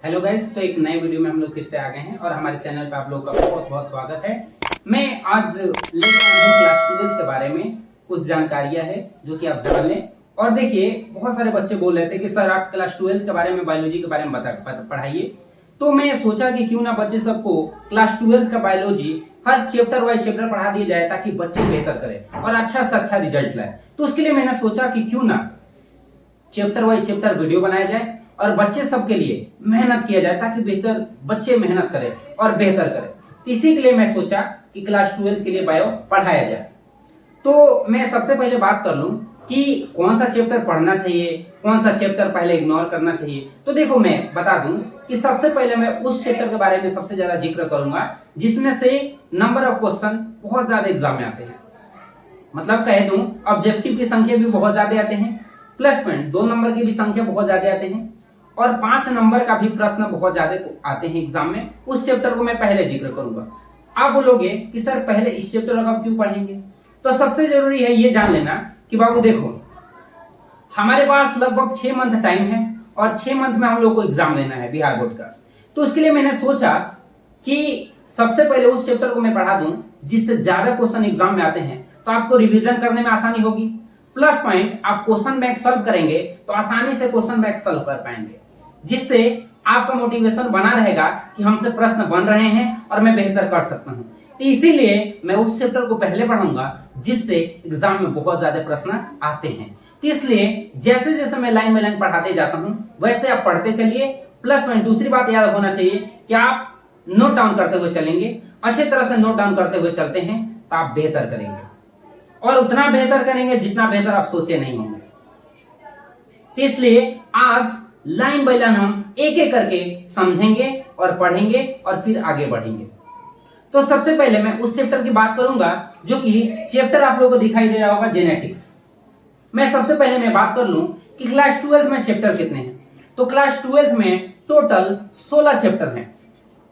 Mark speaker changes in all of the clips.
Speaker 1: Hello guys, तो एक नए वीडियो में हम लोग फिर से आ गए हैं और हमारे चैनल पे आप लोगों का बहुत बहुत स्वागत है। मैं आज लेकर आया हूं क्लास 12 के बारे में कुछ जानकारियां है जो कि आप जान लें। और देखिए, बहुत सारे बच्चे बोल रहे थे कि सर आप क्लास 12 के बारे में, बायोलॉजी के बारे में पढ़ाइए। तो मैं सोचा कि क्यों ना बच्चे सबको क्लास 12 का बायोलॉजी हर चैप्टर वाइज चैप्टर पढ़ा दिया जाए ताकि बच्चे बेहतर करें और अच्छा से अच्छा रिजल्ट लाए। तो उसके लिए मैंने सोचा कि क्यों ना चैप्टर वाइज चैप्टर वीडियो बनाया जाए और बच्चे सबके लिए मेहनत किया जाए ताकि बेहतर बच्चे मेहनत करें और बेहतर करें। तो इसी के लिए मैं सोचा कि क्लास 12 के लिए बायो पढ़ाया जाए। तो मैं सबसे पहले बात कर लूं कि कौन सा चैप्टर पढ़ना चाहिए, कौन सा चैप्टर पहले इग्नोर करना चाहिए। तो देखो, मैं बता दूं कि सबसे पहले मैं उस चैप्टर के बारे में सबसे ज्यादा जिक्र करूंगा जिसमें से नंबर ऑफ क्वेश्चन बहुत ज्यादा एग्जाम में आते हैं। मतलब कह दूं, ऑब्जेक्टिव की संख्या भी बहुत ज्यादा आते हैं, प्लस पॉइंट 2 नंबर की भी संख्या बहुत ज्यादा आते हैं और 5 नंबर का भी प्रश्न बहुत ज्यादा आते हैं एग्जाम में। उस चैप्टर को मैं पहले जिक्र करूंगा। आप बोलोगे कि सर पहले इस चैप्टर का क्यों पढ़ेंगे? तो सबसे जरूरी है ये जान लेना कि बाबू देखो, हमारे पास लगभग 6 मंथ टाइम है और 6 मंथ में हम लोग को एग्जाम लेना है बिहार बोर्ड का। तो उसके लिए मैंने सोचा कि सबसे पहले उस चैप्टर को मैं पढ़ा दूं जिससे ज्यादा क्वेश्चन एग्जाम में आते हैं, तो आपको रिवीजन करने में आसानी होगी। प्लस पॉइंट, आप क्वेश्चन बैंक सॉल्व करेंगे तो आसानी से क्वेश्चन बैंक सॉल्व कर पाएंगे, जिससे आपका मोटिवेशन बना रहेगा कि हमसे प्रश्न बन रहे हैं और मैं बेहतर कर सकता हूं। तो इसीलिए मैं उस चैप्टर को पहले पढ़ाऊंगा जिससे एग्जाम में बहुत ज्यादा प्रश्न आते हैं। तो इसलिए जैसे जैसे मैं लाइन बाय लाइन पढ़ाते जाता हूं वैसे आप पढ़ते चलिए। प्लस पॉइंट, दूसरी बात याद होना चाहिए कि आप नोट डाउन करते हुए चलेंगे, अच्छे तरह से नोट डाउन करते हुए चलते हैं तो आप बेहतर करेंगे और उतना बेहतर करेंगे जितना बेहतर आप सोचे नहीं होंगे। तो इसलिए आज लाइन बाय लाइन हम एक एक करके समझेंगे और पढ़ेंगे और फिर आगे बढ़ेंगे। तो सबसे पहले मैं उस चैप्टर की बात करूंगा जो कि चैप्टर आप लोगों को दिखाई दे रहा होगा, जेनेटिक्स। मैं सबसे पहले मैं बात कर लूं कि क्लास 12 में चैप्टर कितने हैं। तो क्लास 12 में टोटल 16 चैप्टर हैं।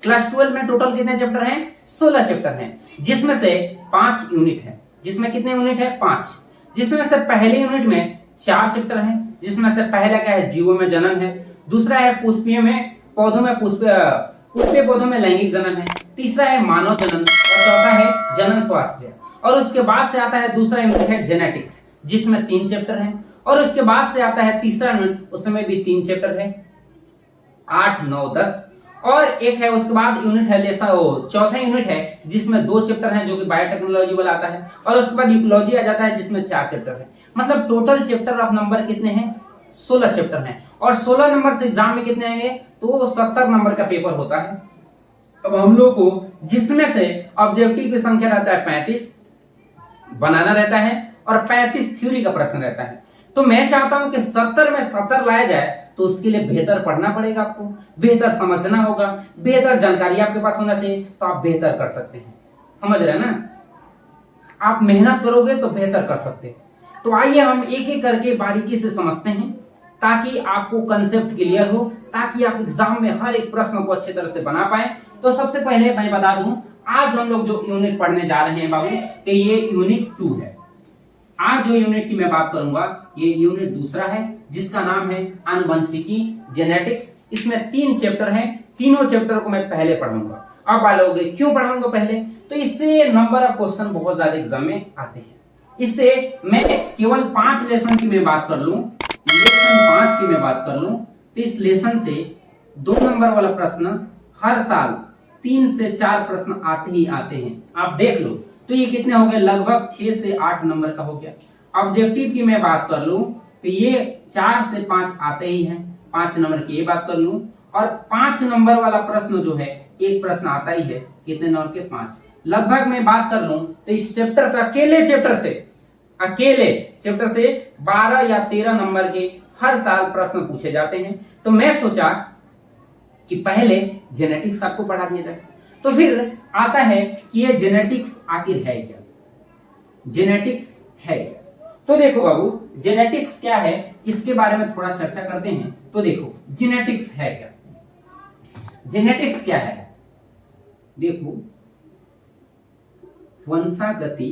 Speaker 1: क्लास 12 में टोटल कितने चैप्टर हैं? 16 चैप्टर हैं, जिसमें से 5 यूनिट है। जिसमें कितने यूनिट है? 5। जिसमें से पहले यूनिट में 4 चैप्टर हैं, जिसमें से पहला क्या है? जीवों में जनन है। दूसरा है पुष्पीय में पौधों में पुष्पीय पौधों में लैंगिक जनन है। तीसरा है मानव जनन और चौथा है जनन स्वास्थ्य। और उसके बाद से आता है दूसरा यूनिट है जेनेटिक्स, जिसमें 3 चैप्टर हैं। और उसके बाद से आता है तीसरा यूनिट, उसमें भी 3 चैप्टर है, 8, 9, 10। और एक है उसके बाद यूनिट है चौथा यूनिट है जिसमें 2 चैप्टर हैं जो कि बायोटेक्नोलॉजी वाला आता है। और उसके बाद इकोलॉजी आ जाता है जिसमें 4 चैप्टर है। मतलब टोटल चैप्टर ऑफ नंबर कितने हैं? 16 चैप्टर हैं। और 16 नंबर से एग्जाम में कितने आएंगे? तो 70 नंबर का पेपर होता है। अब हम लोग को जिसमें से ऑब्जेक्टिव की संख्या रहता है 35 बनाना रहता है और 35 थ्योरी का प्रश्न रहता है। तो मैं चाहता हूं कि 70 में 70 लाया जाए। तो उसके लिए बेहतर पढ़ना पड़ेगा, आपको बेहतर समझना होगा, बेहतर जानकारी आपके पास होना चाहिए, तो आप बेहतर कर सकते हैं। समझ रहे हैं ना? आप मेहनत करोगे तो बेहतर कर सकते हैं। तो आइए हम एक एक करके बारीकी से समझते हैं ताकि आपको कंसेप्ट क्लियर हो, ताकि आप एग्जाम में हर एक प्रश्न को अच्छे तरह से बना पाए। तो सबसे पहले मैं बता दूं, आज हम लोग जो यूनिट पढ़ने जा रहे हैं बाबू, तो ये यूनिट 2 है। आज जो यूनिट की मैं बात करूंगा ये यूनिट दूसरा है जिसका नाम है आनुवंशिकी, जेनेटिक्स। इसमें 3 चैप्टर हैं, तीनों चैप्टर को मैं पहले पढ़ाऊंगा। अब बोलोगे क्यों पढ़ाऊंगा पहले? तो इससे नंबर ऑफ क्वेश्चन बहुत ज्यादा एग्जाम में आते हैं। इससे मैं केवल 5 लेसन की मैं बात कर लूं, लेसन 5 की मैं बात कर लूं, तो इस लेसन से 2 नंबर वाला प्रश्न हर साल 3 से 4 प्रश्न आते ही आते हैं। आप देख लो, तो ये कितने हो गए? लगभग 6 से 8 नंबर का हो गया। ऑब्जेक्टिव की मैं बात कर लूं तो ये 4 से 5 आते ही हैं, 5 नंबर की ये बात कर लूं। और 5 नंबर वाला प्रश्न जो है, एक प्रश्न आता ही है, कितने नंबर के? 5। लगभग मैं बात कर लूं तो इस चैप्टर से, अकेले चैप्टर से 12 या 13 नंबर के हर साल प्रश्न पूछे जाते हैं। तो मैं सोचा कि पहले जेनेटिक्स आपको पढ़ा दिया जाए। तो फिर आता है कि ये जेनेटिक्स आखिर है क्या? जेनेटिक्स है क्या? तो देखो बाबू, जेनेटिक्स क्या है इसके बारे में थोड़ा चर्चा करते हैं। तो देखो, जेनेटिक्स है क्या? जेनेटिक्स क्या है? देखो, वंशागति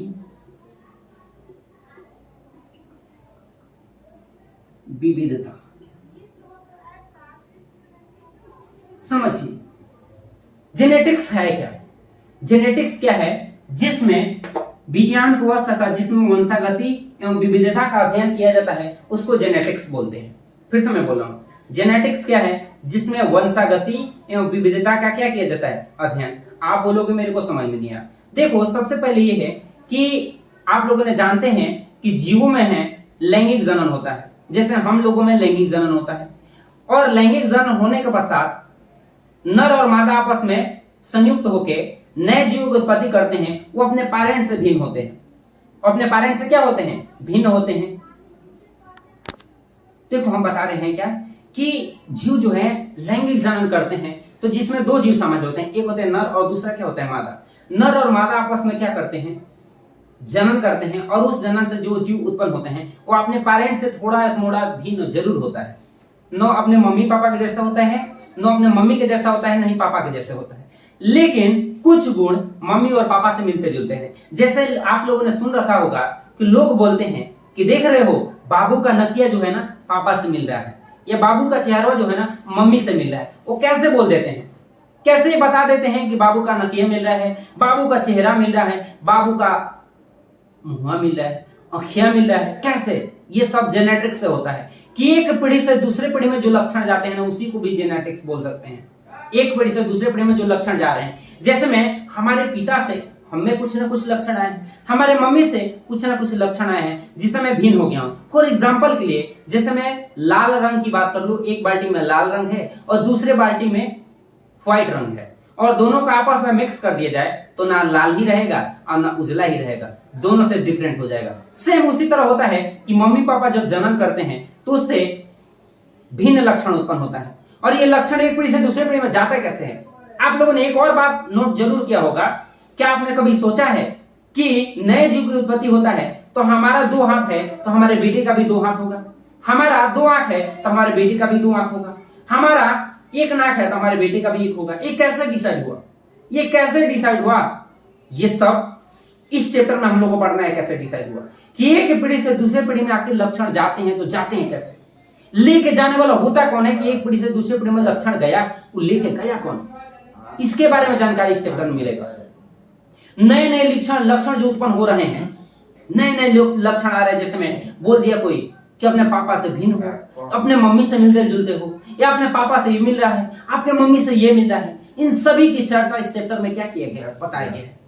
Speaker 1: विविधता। समझिए जेनेटिक्स है क्या। जेनेटिक्स क्या है, जिसमें विज्ञान को वह शाखा जिसमें वंशागति एवं विविधता का अध्ययन किया जाता है उसको जेनेटिक्स बोलते हैं। फिर से मैं बोल रहा हूं, जेनेटिक्स क्या है, जिसमें वंशागति एवं विविधता का क्या किया जाता है, अध्ययन। आप बोलोगे मेरे को समझ में नहीं आया। देखो सबसे पहले ये है कि आप लोगों ने जानते हैं कि जीवों में है लैंगिक जनन होता है, जैसे हम लोगों में लैंगिक जनन होता है, और लैंगिक जनन होने के पश्चात नर और मादा आपस में संयुक्त होकर नए जीवों की उत्पत्ति करते हैं। वो अपने पेरेंट्स से भिन्न होते हैं, अपने पेरेंट्स से क्या होते हैं, भिन्न होते हैं। देखो हम बता रहे हैं क्या कि जीव जो है लैंगिक जनन करते हैं, तो जिसमें दो जीव शामिल होते हैं, एक होते हैं नर और दूसरा क्या होता है, मादा। नर और मादा आपस में क्या करते हैं, जनन करते हैं, और उस जनन से जो जीव उत्पन्न होते हैं वो अपने पेरेंट्स से थोड़ा मोड़ा भिन्न जरूर होता है। न अपने मम्मी पापा के जैसा होता है, न अपने मम्मी के जैसा होता है, नहीं पापा के जैसे होता है, लेकिन कुछ गुण मम्मी और पापा से मिलते जुलते हैं। जैसे आप लोगों ने सुन रखा होगा कि लोग बोलते हैं कि देख रहे हो बाबू का नकिया जो है ना पापा से मिल रहा है, या बाबू का चेहरा जो है ना मम्मी से मिल रहा है। वो कैसे बोल देते हैं, कैसे बता देते हैं कि बाबू का नकिया मिल रहा है, बाबू का चेहरा मिल रहा है, बाबू का मुंह मिल रहा है, आँखियां मिल रहा है, कैसे? ये सब जेनेटिक्स से होता है कि एक पीढ़ी से दूसरे पीढ़ी में जो लक्षण जाते हैं ना उसी को भी जेनेटिक्स बोल सकते हैं। एक पीढ़ी से दूसरे पीढ़ी में जो लक्षण जा रहे हैं, जैसे में हमारे पिता से हमें कुछ ना कुछ लक्षण आए हैं, हमारे मम्मी से कुछ ना कुछ लक्षण आए हैं जिससे मैं भिन्न हो गया हूं। फॉर एग्जांपल के लिए जैसे मैं लाल रंग की बात कर लूं, एक बाल्टी में लाल रंग है और दूसरे बाल्टी में व्हाइट रंग है, और दोनों का आपस में मिक्स कर दिया जाए तो ना लाल ही रहेगा और ना उजला ही रहेगा, दोनों से डिफरेंट हो जाएगा। सेम उसी तरह होता है कि मम्मी पापा जब जनन करते हैं तो उससे भिन्न लक्षण उत्पन्न होता है, और ये लक्षण एक पीढ़ी से दूसरे पीढ़ी में जाता कैसे है। आप लोगों ने एक और बात नोट जरूर किया होगा, क्या आपने कभी सोचा है कि नए जीव की उत्पत्ति होता है तो हमारा 2 हाथ है तो हमारे बेटे का भी 2 हाथ होगा, हमारा 2 आंख है तो हमारे बेटे का भी 2 आंख होगा, हमारा 1 नाक है तो हमारे बेटे का भी 1 होगा। ये कैसे डिसाइड हुआ, ये कैसे डिसाइड हुआ? ये सब इस चैप्टर में हम लोग को पढ़ना है, कैसे डिसाइड हुआ कि एक पीढ़ी से दूसरे पीढ़ी में आखिर लक्षण जाते हैं तो जाते हैं कैसे, लेके जाने वाला होता कौन है कि एक पीढ़ी से दूसरे पीढ़ी में लक्षण गया, वो लेके गया कौन, इसके बारे में जानकारी इस चैप्टर में मिलेगा। नए नए लक्षण जो उत्पन्न हो रहे हैं, नए नए लक्षण आ रहे हैं, जैसे मैं बोल दिया कोई कि अपने पापा से भिन्न हो, अपने मम्मी से मिलते जुलते हो, या अपने पापा से ये मिल रहा है, आपके मम्मी से ये मिल रहा है, इन सभी की चर्चा इस चैप्टर में क्या किया गया है, बताया गया है।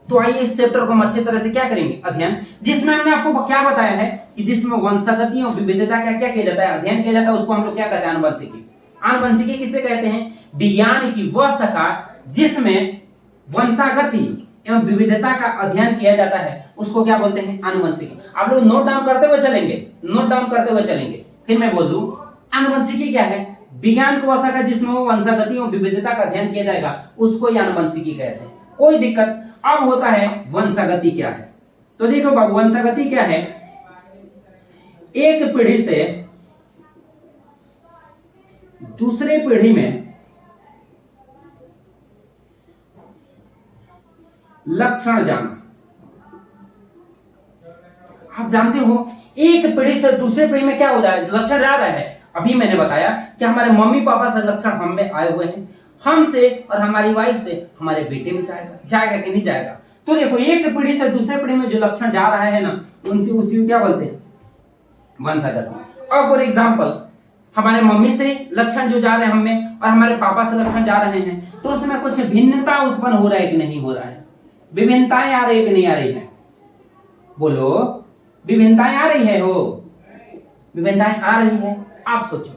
Speaker 1: तो आइए इस चैप्टर को हम अच्छी तरह से क्या करेंगे, अध्ययन, जिसमें हमने आपको क्या बताया है कि जिसमें वंशागति और विविधता का क्या किया जाता है, अध्ययन किया जाता है, उसको हम लोग क्या कहते हैं, आनुवंशिकी। आनुवंशिकी किसे कहते हैं? विज्ञान की वह शाखा जिसमें वंशागति एवं विविधता का अध्ययन किया जाता है उसको क्या बोलते हैं, आनुवंशिकी। आप लोग नोट डाउन करते हुए चलेंगे, नोट डाउन करते हुए चलेंगे। फिर मैं बोल दूं आनुवंशिकी क्या है, विज्ञान की वह शाखा जिसमें वंशागति और विविधता का अध्ययन किया जाएगा उसको ही आनुवंशिकी कहते हैं। कोई दिक्कत? अब होता है वंशागति क्या है। तो देखो बाबू वंशागति क्या है, एक पीढ़ी से दूसरे पीढ़ी में लक्षण जाना। आप जानते हो एक पीढ़ी से दूसरे पीढ़ी में क्या हो रहा है, लक्षण जा रहा है। अभी मैंने बताया कि हमारे मम्मी पापा से लक्षण हम में आए हुए हैं, हमसे और हमारी वाइफ से हमारे बेटे में जाएगा कि नहीं जाएगा। तो देखो एक पीढ़ी से दूसरे पीढ़ी में जो लक्षण जा रहा है ना उनसे उसी को क्या बोलते हैं, वंशागति। और फॉर एग्जाम्पल हमारे मम्मी से लक्षण जो जा रहे हैं हमें और हमारे पापा से लक्षण जा रहे हैं, तो उसमें कुछ भिन्नता उत्पन्न हो रहा है कि नहीं हो रहा है, विभिन्नताएं आ रही है कि नहीं आ रही है, बोलो विभिन्नताएं आ रही है, हो विभिन्नताएं आ रही है। आप सोचो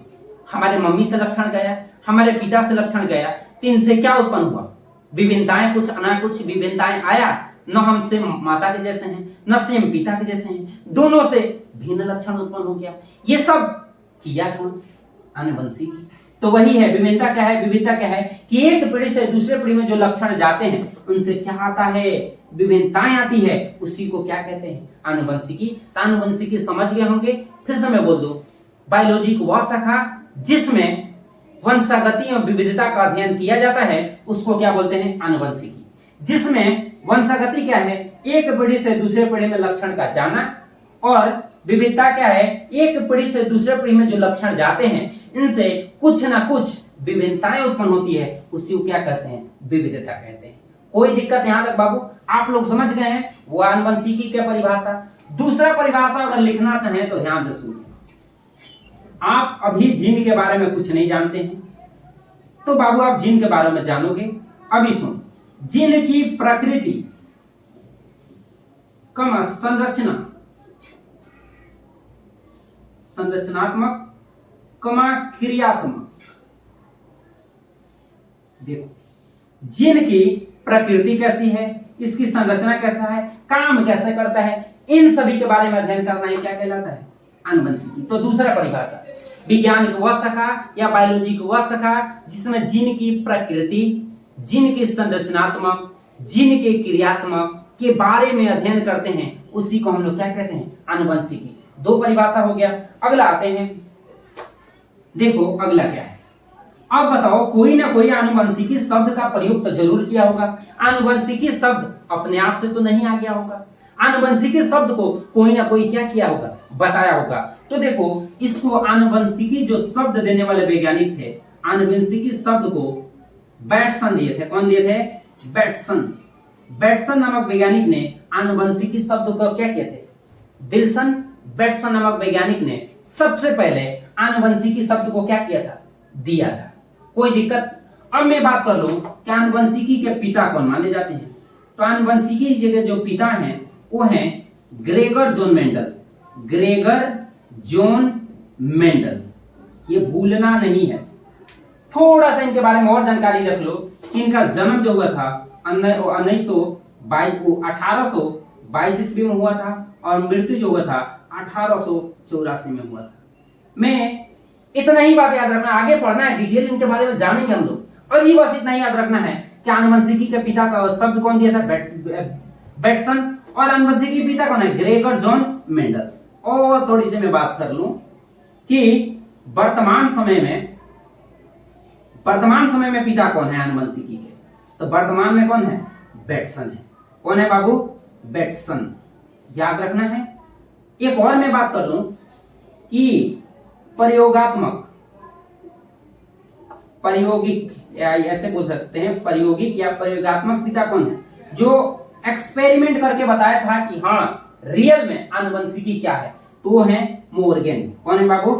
Speaker 1: हमारे मम्मी से लक्षण गया, हमारे पिता से लक्षण गया, तो इनसे क्या उत्पन्न हुआ, विभिन्नताएं, कुछ ना कुछ विभिन्नताएं आया। न हम सेम माता के जैसे हैं, न सेम पिता के जैसे हैं, दोनों से भिन्न लक्षण उत्पन्न हो गया। ये सब किया कौन, आनुवंशिकी। तो वही है विभिन्नता क्या है, विविधता क्या है कि एक पीढ़ी से दूसरे पीढ़ी में जो लक्षण जाते हैं उनसे क्या आता है, विभिन्नताएं आती है, उसी को क्या कहते हैं, आनुवंशिकी। आनुवंशिकी समझ गए होंगे। फिर से मैं बोल दूं बायोलॉजी को वह शाखा जिसमें वंशागति और विविधता का अध्ययन किया जाता है उसको क्या बोलते हैं, आनुवंशिकी। जिसमें वंशागति क्या है, एक पीढ़ी से दूसरे पीढ़ी में लक्षण का जाना, और विविधता क्या है, एक पीढ़ी से दूसरे पीढ़ी में जो लक्षण जाते हैं इनसे कुछ ना कुछ विभिन्नताएं उत्पन्न होती है उसी को क्या कहते हैं, विविधता कहते हैं। कोई दिक्कत यहां तक बाबू आप लोग समझ गए हैं? वो आनुवंशिकी की परिभाषा। दूसरा परिभाषा अगर लिखना चाहें तो ध्यान से सुनिए। आप अभी जीन के बारे में कुछ नहीं जानते हैं तो बाबू आप जीन के बारे में जानोगे। अभी सुन, जीन की प्रकृति कम संरचना, संरचनात्मक कमा क्रियात्मक। देखो जीन की प्रकृति कैसी है, इसकी संरचना कैसा है, काम कैसे करता है, इन सभी के बारे में अध्ययन करना ही क्या कहलाता है, आनुवंशिकी। तो दूसरा परिभाषा, विज्ञान की वह शाखा या बायोलॉजी की वह शाखा जिसमें जीन की प्रकृति, जीन के संरचनात्मक, जीन के क्रियात्मक के बारे में अध्ययन करते हैं, उसी को हम लोग क्या कहते हैं, आनुवंशिकी। दो परिभाषा हो गया। अगला आते हैं, देखो अगला क्या है। अब बताओ, कोई ना कोई आनुवंशिकी शब्द का प्रयोग तो जरूर किया होगा। आनुवंशिकी शब्द अपने आप से तो नहीं आ गया होगा, आनुवंशिकी शब्द को कोई ना कोई क्या किया होगा, बताया होगा। तो देखो इसको आनुवंशिकी जो शब्द देने वाले वैज्ञानिक थे, आनुवंशिकी शब्द को बैटसन दिए थे। कौन दिए थे? बैटसन। बैटसन नामक वैज्ञानिक ने आनुवंशिकी शब्द को क्या किए थे? विल्सन बैटसन नामक वैज्ञानिक ने सबसे पहले आनुवंशिकी शब्द को क्या किया था? दिया था। कोई दिक्कत? अब मैं बात कर लूं कि आनुवंशिकी के पिता कौन माने जाते हैं। तो आनुवंशिकी के जो पिता हैं वो हैं Gregor John Mendel. Gregor John Mendel, ये भूलना नहीं है। थोड़ा सा इनके बारे में और जानकारी रख लो कि इनका जन्म जो हुआ था 1822 ईस्वी में हुआ था और मृत्यु जो हुआ था 1884 में हुआ था। मैं इतना ही बात याद रखना, आगे पढ़ना है, डिटेल इनके बारे में जानेंगे हम लोग। अभी बस इतना ही याद रखना है कि आनुवंशिकी के पिता का शब्द कौन दिया था? बैटसन। और आनुवंशिकी के पिता कौन है? Gregor John Mendel. और थोड़ी सी मैं बात कर लूं कि वर्तमान समय में पिता कौन है आनुवंशिकी के? तो वर्तमान में कौन है? बैटसन है। कौन है बाबू? बैटसन। याद रखना है। एक और मैं बात कर लूं कि प्रायोगिक या ऐसे बोल सकते हैं, प्रायोगिक या प्रयोगात्मक पिता कौन है? जो एक्सपेरिमेंट करके बताया था कि हाँ रियल में आनुवंशिकी क्या है, तो वो है मोर्गन। कौन है बाबू?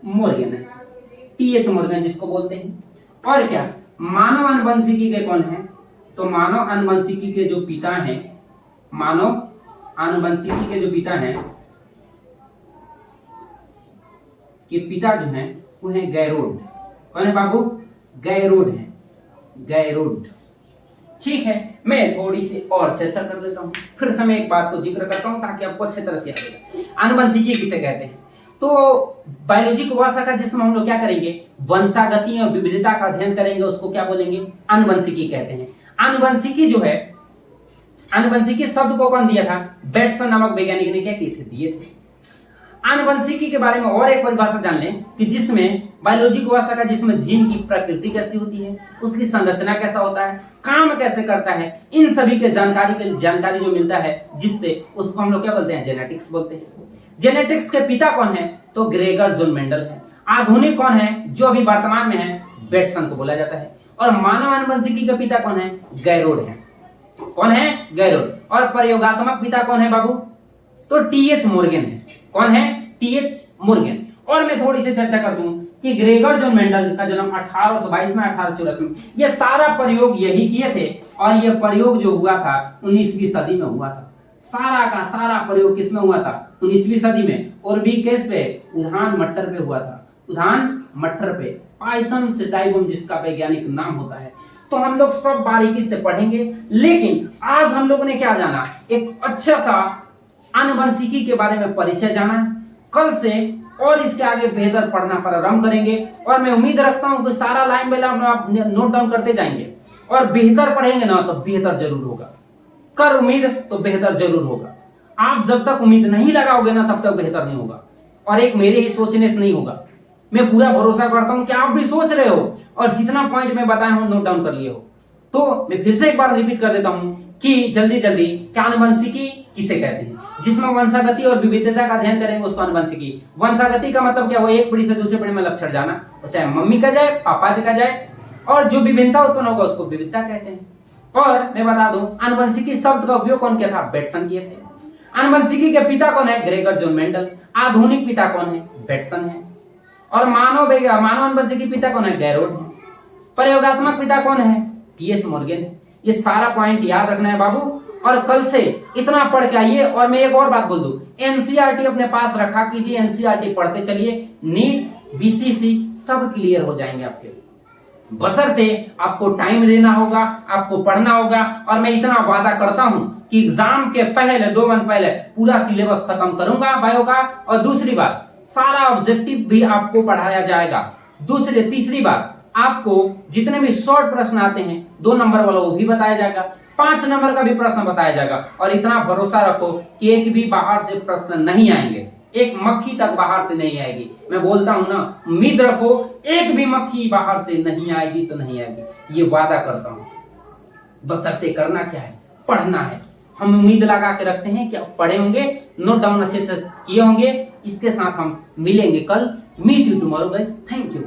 Speaker 1: मोर्गन है, टीएच मोर्गन जिसको बोलते हैं। और क्या मानव आनुवंशिकी के कौन है? तो मानव आनुवंशिकी के जो पिता हैं, मानव आनुवंशिकी के जो पिता हैं कि पिता जो हैं वो है गैरोड। कौन है बाबू? गैरोड है, गैरोड। ठीक है, मैं थोड़ी सी और चर्चा कर देता हूं, फिर से मैं एक बात को जिक्र करता हूं ताकि आपको अच्छी तरह से याद रहे। आनुवंशिकी किसे कहते हैं? तो बायोलॉजी की वह शाखा जिसमें हम लोग क्या करेंगे, वंशागति और विविधता का अध्ययन करेंगे, उसको क्या बोलेंगे? आनुवंशिकी कहते हैं। आनुवंशिकी जो है, आनुवंशिकी शब्द को कौन दिया था? बैटसन नामक वैज्ञानिक ने क्या किए थे? दिए थे। आनुवंशिकी के बारे में और एक परिभाषा जान लें कि जिसमें बायोलॉजी की वह शाखा जिसमें जीन की प्रकृति कैसी होती है, उसकी संरचना कैसा होता है, काम कैसे करता है, इन सभी के जानकारी जो मिलता है, जिससे उसको हम लोग क्या बोलते हैं? जेनेटिक्स बोलते हैं। जेनेटिक्स के पिता कौन है? तो ग्रेगर जॉन मेंडल है। आधुनिक कौन है जो अभी वर्तमान में है? बैटसन को बोला जाता है। और मानव आनुवंशिकी का पिता कौन है? गैरोड है। कौन है? गैरोड। और प्रयोगात्मक पिता कौन है बाबू? तो टीएच मोर्गन है। कौन है? TH Morgan. और मैं थोड़ी सी चर्चा कर दूं कि ग्रेगर जॉन मेंडल का जन्म 1822 में, 1884 में। ये सारा प्रयोग यही किए थे और ये प्रयोग जो हुआ था 19वीं सदी में हुआ था। सारा का सारा प्रयोग किसमें हुआ था? 19वीं सदी में। और भी केस पे उद्यान मट्टर पे हुआ था। उद्यान मट्टर पे, पाइसम सेटाइवम जिसका वैज्ञानिक नाम होता है। तो हम लोग सब बारीकी से पढ़ेंगे, लेकिन आज हम लोगों ने क्या जाना? एक अच्छा सा आनुवंशिकी के बारे में परिचय जाना है। कल से और इसके आगे बेहतर पढ़ना प्रारंभ करेंगे और मैं उम्मीद रखता हूं कि सारा लाइन बाय लाइन आप नोट डाउन करते जाएंगे और बेहतर पढ़ेंगे ना तो बेहतर जरूर होगा। कर उम्मीद तो बेहतर जरूर होगा। आप जब तक उम्मीद नहीं लगाओगे ना तब तक बेहतर नहीं होगा और एक मेरे ही सोचने से नहीं होगा। मैं पूरा भरोसा करता हूं कि आप भी सोच रहे हो और जितना पॉइंट मैं बताया हूं नोट डाउन कर लिए हो। तो मैं फिर से एक बार रिपीट कर देता हूं कि जल्दी जल्दी क्या आनुवंशिकी किसे कहते हैं, जिसमें वंशागति और विविधता का अध्ययन करेंगे उसको आनुवंशिकी। वंशागति का मतलब क्या हुआ, एक पीढ़ी से दूसरे पीढ़ी में लक्षण जाना, चाहे मम्मी का जाए पापा जी का जाए, और जो विभिन्नता उत्पन्न होगा उसको विविधता कहते हैं। और मैं बता दूं आनुवंशिकी शब्द का उपयोग कौन किया था, बेटसन किए थे। आनुवंशिकी के पिता कौन है, ग्रेगर जॉन मेंडल। आधुनिक पिता कौन है, बेटसन है। और मानव आनुवंशिकी पिता कौन है, गैरोड है। प्रयोगात्मक पिता कौन है, टीएच मॉर्गन है। ये सारा पॉइंट याद रखना है बाबू, और कल से इतना पढ़ के आइए। और मैं एक और बात बोल दूं, एनसीईआरटी अपने पास रखा कीजिए, एनसीईआरटी पढ़ते चलिए, नीट बीसीसी सब क्लियर हो जाएंगे आपके, बशर्ते आपको टाइम लेना होगा, आपको पढ़ना होगा। और मैं इतना वादा करता हूं कि एग्जाम के पहले 2 मंथ पहले पूरा सिलेबस खत्म करूंगा बायो का। और दूसरी बात, सारा ऑब्जेक्टिव भी आपको पढ़ाया जाएगा। तीसरी बात, आपको जितने भी शॉर्ट प्रश्न आते हैं 2 नंबर वाला वो भी बताया जाएगा, 5 नंबर का भी प्रश्न बताया जाएगा। और इतना भरोसा रखो कि एक भी बाहर से प्रश्न नहीं आएंगे, एक मक्खी तक बाहर से नहीं आएगी। मैं बोलता हूं ना, उम्मीद रखो एक भी मक्खी बाहर से नहीं आएगी तो नहीं आएगी, ये वादा करता हूं। बशर्ते करना क्या है, पढ़ना है। हम उम्मीद लगा के रखते हैं कि आप पढ़े होंगे, नोट डाउन अच्छे से किए होंगे। इसके साथ हम मिलेंगे कल। Meet you tomorrow guys, thank you.